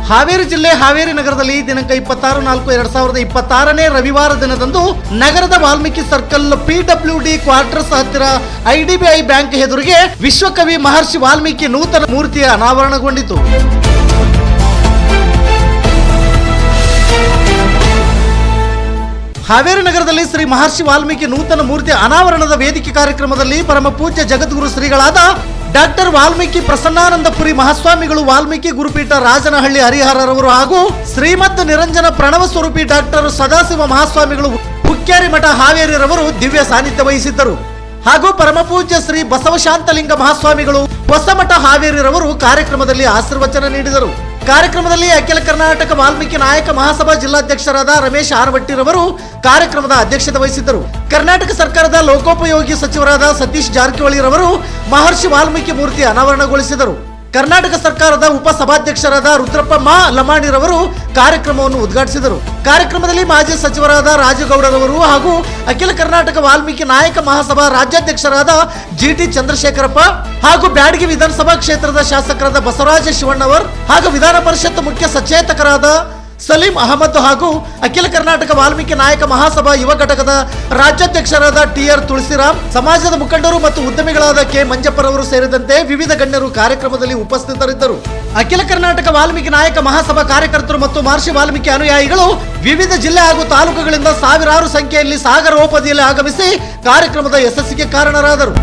ಹಾವೇರಿ ಜಿಲ್ಲೆ ಹಾವೇರಿ ನಗರದಲ್ಲಿ ದಿನಾಂಕ 26/4/2026 ರವಿವಾರ ದಿನದಂದು ನಗರದ ವಾಲ್ಮೀಕಿ ಸರ್ಕಲ್ PWD ಕ್ವಾರ್ಟರ್ಸ್ ಹತ್ತಿರ IDBI ಬ್ಯಾಂಕ್ ಎದುರಿಗೆ ವಿಶ್ವಕವಿ ಮಹರ್ಷಿ ವಾಲ್ಮೀಕಿ ನೂತನ ಮೂರ್ತಿಯ ಅನಾವರಣಗೊಂಡಿತು. ಹಾವೇರಿ ನಗರದಲ್ಲಿ ಶ್ರೀ ಮಹರ್ಷಿ ವಾಲ್ಮೀಕಿ ನೂತನ ಮೂರ್ತಿ ಅನಾವರಣದ ವೇದಿಕೆ ಕಾರ್ಯಕ್ರಮದಲ್ಲಿ ಪರಮ ಪೂಜ್ಯ ಜಗದ್ಗುರು ಶ್ರೀಗಳಾದ ಡಾಕ್ಟರ್ ವಾಲ್ಮೀಕಿ ಪ್ರಸನ್ನಾನಂದಪುರಿ ಮಹಾಸ್ವಾಮಿಗಳು, ವಾಲ್ಮೀಕಿ ಗುರುಪೀಠ ರಾಜನಹಳ್ಳಿ ಹರಿಹರರವರು ಹಾಗೂ ಶ್ರೀಮದ್ ನಿರಂಜನ ಪ್ರಣವ ಸ್ವರೂಪಿ ಡಾಕ್ಟರ್ ಸದಾಶಿವ ಮಹಾಸ್ವಾಮಿಗಳು ಹುಕ್ಕೇರಿ ಮಠ ಹಾವೇರಿರವರು ದಿವ್ಯ ಸಾನ್ನಿಧ್ಯ ವಹಿಸಿದ್ದರು. ಹಾಗೂ ಪರಮ ಪೂಜ್ಯ ಶ್ರೀ ಬಸವಶಾಂತಲಿಂಗ ಮಹಾಸ್ವಾಮಿಗಳು ಹೊಸಮಠ ಹಾವೇರಿರವರು ಕಾರ್ಯಕ್ರಮದಲ್ಲಿ ಆಶೀರ್ವಚನ ನೀಡಿದರು. ಕಾರ್ಯಕ್ರಮದಲ್ಲಿ ಅಖಿಲ ಕರ್ನಾಟಕ ವಾಲ್ಮೀಕಿ ನಾಯಕ ಮಹಾಸಭಾ ಜಿಲ್ಲಾಧ್ಯಕ್ಷರಾದ ರಮೇಶ್ ಆರ್ವಟ್ಟಿರವರು ಕಾರ್ಯಕ್ರಮದ ಅಧ್ಯಕ್ಷತೆ ವಹಿಸಿದ್ದರು. ಕರ್ನಾಟಕ ಸರ್ಕಾರದ ಲೋಕೋಪಯೋಗಿ ಸಚಿವರಾದ ಸತೀಶ್ ಜಾರಕಿಹೊಳಿರವರು ಮಹರ್ಷಿ ವಾಲ್ಮೀಕಿ ಮೂರ್ತಿ ಅನಾವರಣಗೊಳಿಸಿದರು. ಕರ್ನಾಟಕ ಸರ್ಕಾರದ ಉಪಸಭಾಧ್ಯಕ್ಷರಾದ ರುದ್ರಪ್ಪ ಮಾ ಲಮಾಣಿರವರು ಕಾರ್ಯಕ್ರಮವನ್ನು ಉದ್ಘಾಟಿಸಿದರು. ಕಾರ್ಯಕ್ರಮದಲ್ಲಿ ಮಾಜಿ ಸಚಿವರಾದ ರಾಜಗೌಡರವರು ಹಾಗೂ ಅಖಿಲ ಕರ್ನಾಟಕ ವಾಲ್ಮೀಕಿ ನಾಯಕ ಮಹಾಸಭಾ ರಾಜ್ಯಾಧ್ಯಕ್ಷರಾದ GT ಚಂದ್ರಶೇಖರಪ್ಪ ಹಾಗೂ ಬ್ಯಾಡಗಿ ವಿಧಾನಸಭಾ ಕ್ಷೇತ್ರದ ಶಾಸಕರಾದ ಬಸವರಾಜ ಶಿವಣ್ಣವರ್ ಹಾಗೂ ವಿಧಾನ ಪರಿಷತ್ ಮುಖ್ಯ ಸಚೇತಕರಾದ ಸಲೀಂ ಅಹಮದ್ ಹಾಗೂ ಅಖಿಲ ಕರ್ನಾಟಕ ವಾಲ್ಮೀಕಿ ನಾಯಕ ಮಹಾಸಭಾ ಯುವ ಘಟಕದ ರಾಜ್ಯಾಧ್ಯಕ್ಷರಾದ TR ತುಳಸಿರಾಮ್, ಸಮಾಜದ ಮುಖಂಡರು ಮತ್ತು ಉದ್ಯಮಿಗಳಾದ K ಮಂಜಪ್ಪರವರು ಸೇರಿದಂತೆ ವಿವಿಧ ಗಣ್ಯರು ಕಾರ್ಯಕ್ರಮದಲ್ಲಿ ಉಪಸ್ಥಿತರಿದ್ದರು. ಅಖಿಲ ಕರ್ನಾಟಕ ವಾಲ್ಮೀಕಿ ನಾಯಕ ಮಹಾಸಭಾ ಕಾರ್ಯಕರ್ತರು ಮತ್ತು ಮಹರ್ಷಿ ವಾಲ್ಮೀಕಿ ಅನುಯಾಯಿಗಳು ವಿವಿಧ ಜಿಲ್ಲೆ ಹಾಗೂ ತಾಲೂಕುಗಳಿಂದ ಸಾವಿರಾರು ಸಂಖ್ಯೆಯಲ್ಲಿ ಸಾಗರೋಪಾದಿಯಲ್ಲಿ ಆಗಮಿಸಿ ಕಾರ್ಯಕ್ರಮದ ಯಶಸ್ಸಿಗೆ ಕಾರಣರಾದರು.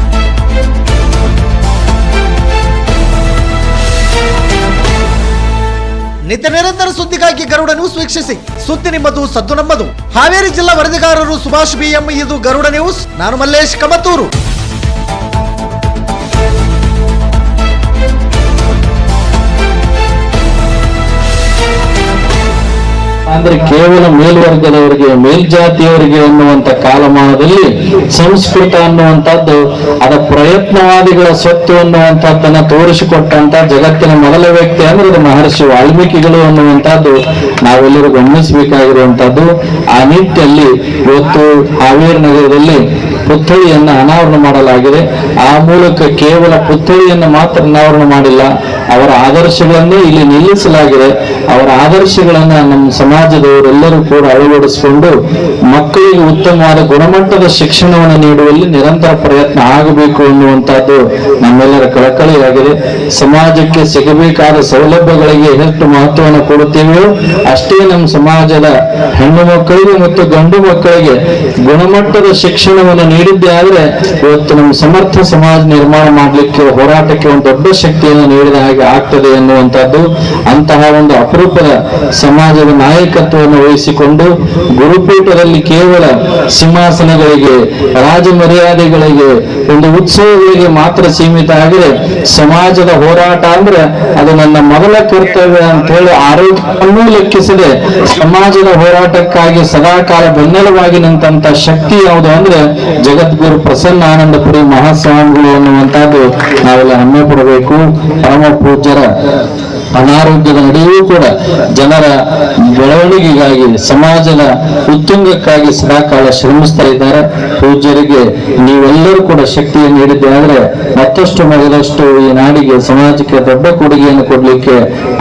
ನಿತ್ಯ ನಿರಂತರ ಸುದ್ದಿಗಾಗಿ ಗರುಡ ನ್ಯೂಸ್ ವೀಕ್ಷಿಸಿ. ಸುದ್ದಿ ನಿಮ್ಮದು, ಸದ್ದು ನಮ್ಮದು. ಹಾವೇರಿ ಜಿಲ್ಲಾ ವರದಿಗಾರರು ಸುಭಾಷ್ BM. ಇದು ಗರುಡ ನ್ಯೂಸ್. ನಾನು ಮಲ್ಲೇಶ್ ಕಮತೂರು. ಅಂದ್ರೆ ಕೇವಲ ಮೇಲ್ವರ್ಗದವರಿಗೆ, ಮೇಲ್ಜಾತಿಯವರಿಗೆ ಅನ್ನುವಂತ ಕಾಲಮಾನದಲ್ಲಿ ಸಂಸ್ಕೃತ ಅನ್ನುವಂಥದ್ದು ಅದ ಪ್ರಯತ್ನವಾದಿಗಳ ಸ್ವತ್ತು ಅನ್ನುವಂಥದ್ದನ್ನ ತೋರಿಸಿಕೊಟ್ಟಂತ ಜಗತ್ತಿನ ಮೊದಲ ವ್ಯಕ್ತಿ ಅಂದ್ರೆ ಅದು ಮಹರ್ಷಿ ವಾಲ್ಮೀಕಿಗಳು ಅನ್ನುವಂಥದ್ದು ನಾವೆಲ್ಲರೂ ಗಮನಿಸಬೇಕಾಗಿರುವಂತದ್ದು. ಆ ನಿಟ್ಟಿನಲ್ಲಿ ಇವತ್ತು ಹಾವೇರಿ ನಗರದಲ್ಲಿ ಪುತ್ಥಳಿಯನ್ನ ಅನಾವರಣ ಮಾಡಲಾಗಿದೆ. ಆ ಮೂಲಕ ಕೇವಲ ಪುತ್ಥಳಿಯನ್ನು ಮಾತ್ರ ಅನಾವರಣ ಮಾಡಿಲ್ಲ, ಅವರ ಆದರ್ಶಗಳನ್ನೇ ಇಲ್ಲಿ ನಿಲ್ಲಿಸಲಾಗಿದೆ. ಅವರ ಆದರ್ಶಗಳನ್ನ ನಮ್ಮ ಸಮಾಜದವರೆಲ್ಲರೂ ಕೂಡ ಅಳವಡಿಸಿಕೊಂಡು ಮಕ್ಕಳಿಗೆ ಉತ್ತಮವಾದ ಗುಣಮಟ್ಟದ ಶಿಕ್ಷಣವನ್ನು ನೀಡುವಲ್ಲಿ ನಿರಂತರ ಪ್ರಯತ್ನ ಆಗಬೇಕು ಎನ್ನುವಂತಹದ್ದು ನಮ್ಮೆಲ್ಲರ ಕಳಕಳಿಯಾಗಿದೆ. ಸಮಾಜಕ್ಕೆ ಸಿಗಬೇಕಾದ ಸೌಲಭ್ಯಗಳಿಗೆ ಎಷ್ಟು ಮಹತ್ವವನ್ನು ಕೊಡುತ್ತೇವೆಯೋ ಅಷ್ಟೇ ನಮ್ಮ ಸಮಾಜದ ಹೆಣ್ಣು ಮಕ್ಕಳಿಗೆ ಮತ್ತು ಗಂಡು ಮಕ್ಕಳಿಗೆ ಗುಣಮಟ್ಟದ ಶಿಕ್ಷಣವನ್ನು ನೀಡಿದ್ದೇ ಆದ್ರೆ ಇವತ್ತು ನಮ್ಮ ಸಮರ್ಥ ಸಮಾಜ ನಿರ್ಮಾಣ ಮಾಡಲಿಕ್ಕೆ, ಹೋರಾಟಕ್ಕೆ ಒಂದು ದೊಡ್ಡ ಶಕ್ತಿಯನ್ನು ನೀಡಿದ ಹಾಗೆ ಆಗ್ತದೆ ಎನ್ನುವಂತಹದ್ದು. ಅಂತಹ ಒಂದು ಅಪರೂಪದ ಸಮಾಜದ ನಾಯಕತ್ವವನ್ನು ವಹಿಸಿಕೊಂಡು ಗುರುಪೀಠದಲ್ಲಿ ಕೇವಲ ಸಿಂಹಾಸನಗಳಿಗೆ, ರಾಜ ಮರ್ಯಾದೆಗಳಿಗೆ, ಒಂದು ಉತ್ಸವಗಳಿಗೆ ಮಾತ್ರ ಸೀಮಿತ ಆಗಿದೆ. ಸಮಾಜದ ಹೋರಾಟ ಅಂದ್ರೆ ಅದು ನನ್ನ ಮೊದಲ ಕರ್ತವ್ಯ ಅಂತ ಹೇಳಿ ಆರೋಗ್ಯವನ್ನು ಲೆಕ್ಕಿಸದೆ ಸಮಾಜದ ಹೋರಾಟಕ್ಕಾಗಿ ಸದಾಕಾಲ ಬೆನ್ನೆಲುವಾಗಿ ನಿಂತ ಶಕ್ತಿ ಯಾವುದು ಅಂದ್ರೆ ಜಗದ್ಗುರು ಪ್ರಸನ್ನಾನಂದಪುರಿ ಮಹಾಸ್ವಾಮಿಗಳು ಅನ್ನುವಂಥದ್ದು ನಾವೆಲ್ಲ ಹೆಮ್ಮೆ ಪಡಬೇಕು. ಪರಮ ಪೂಜ್ಯರ ಅನಾರೋಗ್ಯದ ನಡುವೆಯೂ ಕೂಡ ಜನರ ಬೆಳವಣಿಗೆಗಾಗಿ, ಸಮಾಜದ ಉತ್ತುಂಗಕ್ಕಾಗಿ ಸದಾಕಾಲ ಶ್ರಮಿಸ್ತಾ ಇದ್ದಾರೆ. ಪೂಜ್ಯರಿಗೆ ನೀವೆಲ್ಲರೂ ಕೂಡ ಶಕ್ತಿಯನ್ನು ನೀಡಿದ್ದೆ ಆದ್ರೆ ಮತ್ತಷ್ಟು ಮೊದಲಷ್ಟು ಈ ನಾಡಿಗೆ, ಸಮಾಜಕ್ಕೆ ದೊಡ್ಡ ಕೊಡುಗೆಯನ್ನು ಕೊಡ್ಲಿಕ್ಕೆ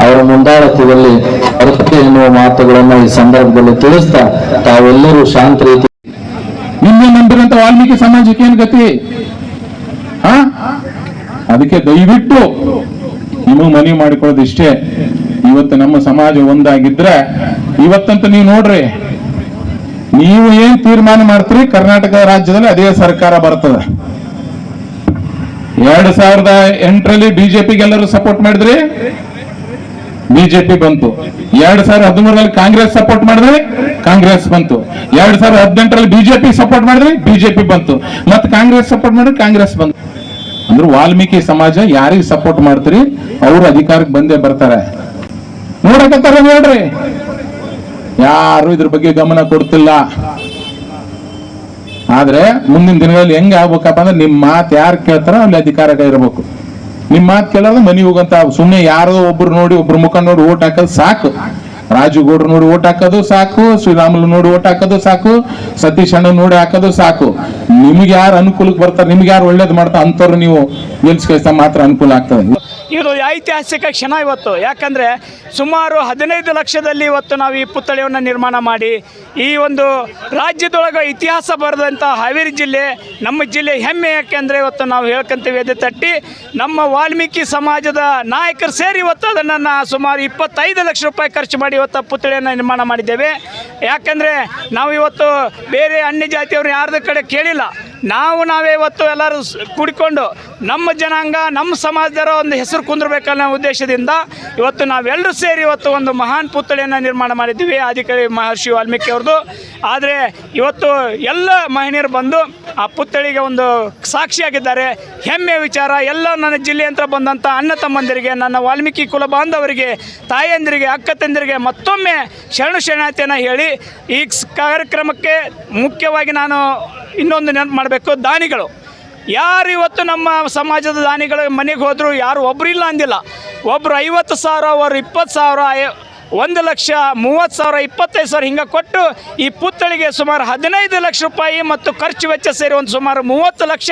ಅವರ ಮುಂದಾಳತ್ವದಲ್ಲಿ ಬರುತ್ತೆ ಎನ್ನುವ ಮಾತುಗಳನ್ನ ಈ ಸಂದರ್ಭದಲ್ಲಿ ತಿಳಿಸ್ತಾ ತಾವೆಲ್ಲರೂ ಶಾಂತ ರೀತಿ ನಿನ್ನೆ ನಂಬಿರಂತ ವಾಲ್ಮೀಕಿ ಸಮಾಜಕ್ಕೆ ಏನ್ ಗತಿ? ಅದಕ್ಕೆ ದಯವಿಟ್ಟು ನಿಮಗೆ ಮನವಿ ಮಾಡಿಕೊಳ್ಳೋದು ಇಷ್ಟೇ. ಇವತ್ತು ನಮ್ಮ ಸಮಾಜ ಒಂದಾಗಿದ್ರೆ ಇವತ್ತಂತೂ ನೀವು ನೋಡ್ರಿ, ನೀವು ಏನ್ ತೀರ್ಮಾನ ಮಾಡ್ತೀರಿ ಕರ್ನಾಟಕ ರಾಜ್ಯದಲ್ಲಿ ಅದೇ ಸರ್ಕಾರ ಬರ್ತದೆ. 2008ರಲ್ಲಿ ಬಿಜೆಪಿಗೆಲ್ಲರೂ ಸಪೋರ್ಟ್ ಮಾಡಿದ್ರಿ, ಬಿಜೆಪಿ ಬಂತು. 2013ರಲ್ಲಿ ಕಾಂಗ್ರೆಸ್ ಸಪೋರ್ಟ್ ಮಾಡಿದ್ರೆ ಕಾಂಗ್ರೆಸ್ ಬಂತು. 2018ರಲ್ಲಿ ಬಿಜೆಪಿ ಸಪೋರ್ಟ್ ಮಾಡಿದ್ರೆ ಬಿಜೆಪಿ ಬಂತು. ಮತ್ತೆ ಕಾಂಗ್ರೆಸ್ ಸಪೋರ್ಟ್ ಮಾಡಿದ್ರೆ ಕಾಂಗ್ರೆಸ್ ಬಂತು. ಅಂದ್ರೆ ವಾಲ್ಮೀಕಿ ಸಮಾಜ ಯಾರಿಗೆ ಸಪೋರ್ಟ್ ಮಾಡ್ತೀರಿ ಅವರು ಅಧಿಕಾರಕ್ಕೆ ಬಂದೇ ಬರ್ತಾರೆ. ನೋಡಕತ್ತಾರ ನೋಡ್ರಿ, ಯಾರು ಇದ್ರ ಬಗ್ಗೆ ಗಮನ ಕೊಡ್ತಿಲ್ಲ. ಆದ್ರೆ ಮುಂದಿನ ದಿನಗಳಲ್ಲಿ ಹೆಂಗ ಆಗ್ಬೇಕಪ್ಪ ಅಂದ್ರೆ ನಿಮ್ ಮಾತು ಯಾರು ಕೇಳ್ತಾರ ಅಲ್ಲಿ ಅಧಿಕಾರಕ್ಕೆ ಇರಬೇಕು. ನಿಮ್ ಮಾತು ಕೇಳೋದು ಮನಿ ಹೋಗಂತ ಸುಮ್ಮನೆ ಯಾರೋ ಒಬ್ರು ನೋಡಿ, ಒಬ್ರು ಮುಖ ನೋಡಿ ಓಟ್ ಹಾಕೋದು ಸಾಕು. ರಾಜುಗೌಡ್ರು ನೋಡಿ ಓಟ್ ಹಾಕೋದು ಸಾಕು, ಶ್ರೀರಾಮುಲು ನೋಡಿ ಓಟ್ ಹಾಕೋದು ಸಾಕು, ಸತೀಶ್ ಅಣ್ಣ ನೋಡಿ ಹಾಕೋದು ಸಾಕು. ನಿಮ್ಗೆ ಯಾರು ಅನುಕೂಲಕ್ಕೆ ಬರ್ತಾರೆ, ನಿಮ್ಗೆ ಯಾರು ಒಳ್ಳೇದು ಮಾಡ್ತಾರೆ ಅಂತವ್ರು ನೀವು ನಿಲ್ಸ್ಕಳಿಸಿದ ಮಾತ್ರ ಅನುಕೂಲ ಆಗ್ತದೆ. ಇದು ಐತಿಹಾಸಿಕ ಕ್ಷಣ ಇವತ್ತು. ಯಾಕಂದರೆ ಸುಮಾರು 15 ಲಕ್ಷದಲ್ಲಿ ಇವತ್ತು ನಾವು ಈ ಪುತ್ಥಳಿಯನ್ನು ನಿರ್ಮಾಣ ಮಾಡಿ ಈ ಒಂದು ರಾಜ್ಯದೊಳಗೆ ಇತಿಹಾಸ ಬರೆದಂಥ ಹಾವೇರಿ ಜಿಲ್ಲೆ ನಮ್ಮ ಜಿಲ್ಲೆ ಹೆಮ್ಮೆ. ಯಾಕೆಂದರೆ ಇವತ್ತು ನಾವು ಹೇಳ್ಕೊಂತೀವಿ ಎದೆ ತಟ್ಟಿ ನಮ್ಮ ವಾಲ್ಮೀಕಿ ಸಮಾಜದ ನಾಯಕರು ಸೇರಿ ಇವತ್ತು ಅದನ್ನು ಸುಮಾರು 25 ಲಕ್ಷ ರೂಪಾಯಿ ಖರ್ಚು ಮಾಡಿ ಇವತ್ತು ಪುತ್ಥಳಿಯನ್ನು ನಿರ್ಮಾಣ ಮಾಡಿದ್ದೇವೆ. ಯಾಕಂದರೆ ನಾವು ಇವತ್ತು ಬೇರೆ ಅನ್ಯ ಜಾತಿಯವರು ಯಾರ್ದ ಕಡೆ ಕೇಳಿಲ್ಲ, ನಾವೇ ಇವತ್ತು ಎಲ್ಲರೂ ಕೂಡಿಕೊಂಡು ನಮ್ಮ ಜನಾಂಗ ನಮ್ಮ ಸಮಾಜದವರ ಒಂದು ಹೆಸರು ಕುಂದಿರಬೇಕನ್ನೋ ಉದ್ದೇಶದಿಂದ ಇವತ್ತು ನಾವೆಲ್ಲರೂ ಸೇರಿ ಇವತ್ತು ಒಂದು ಮಹಾನ್ ಪುತ್ಥಳಿಯನ್ನು ನಿರ್ಮಾಣ ಮಾಡಿದ್ದೀವಿ ಆದಿಕವಿ ಮಹರ್ಷಿ ವಾಲ್ಮೀಕಿ ಅವ್ರದ್ದು. ಆದರೆ ಇವತ್ತು ಎಲ್ಲ ಮಹಿಳೆಯರು ಬಂದು ಆ ಪುತ್ಥಳಿಗೆ ಒಂದು ಸಾಕ್ಷಿಯಾಗಿದ್ದಾರೆ. ಹೆಮ್ಮೆಯ ವಿಚಾರ. ಎಲ್ಲ ನನ್ನ ಜಿಲ್ಲೆಯಂತ್ರ ಬಂದಂಥ ಅಣ್ಣ ತಮ್ಮಂದಿರಿಗೆ, ನನ್ನ ವಾಲ್ಮೀಕಿ ಕುಲ ಬಾಂಧವರಿಗೆ, ತಾಯಂದಿರಿಗೆ, ಅಕ್ಕ ತಂದಿರಿಗೆ ಮತ್ತೊಮ್ಮೆ ಶರಣಾರ್ಥಿಯನ್ನು ಹೇಳಿ ಈ ಕಾರ್ಯಕ್ರಮಕ್ಕೆ ಮುಖ್ಯವಾಗಿ ನಾನು ಇನ್ನೊಂದು ನೆನಪು ಮಾಡಬೇಕು. ದಾನಿಗಳು ಯಾರು ಇವತ್ತು ನಮ್ಮ ಸಮಾಜದ ದಾನಿಗಳು ಮನೆಗೆ ಹೋದರೂ ಯಾರು ಒಬ್ಬರಿಲ್ಲ ಅಂದಿಲ್ಲ. ಒಬ್ಬರು 50,000, ಅವರು 20,000, 1,00,000, 30,000, 25,000 ಹಿಂಗೆ ಕೊಟ್ಟು ಈ ಪುತ್ಥಳಿಗೆ ಸುಮಾರು 15 ಲಕ್ಷ ರೂಪಾಯಿ ಮತ್ತು ಖರ್ಚು ವೆಚ್ಚ ಸೇರಿ ಒಂದು ಸುಮಾರು 30 ಲಕ್ಷ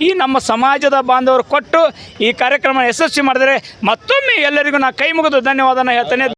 ಈ ನಮ್ಮ ಸಮಾಜದ ಬಾಂಧವರು ಕೊಟ್ಟು ಈ ಕಾರ್ಯಕ್ರಮ ಯಶಸ್ವಿ ಮಾಡಿದರೆ ಮತ್ತೊಮ್ಮೆ ಎಲ್ಲರಿಗೂ ನಾನು ಕೈ ಮುಗಿದು ಧನ್ಯವಾದನ ಹೇಳ್ತೇನೆ.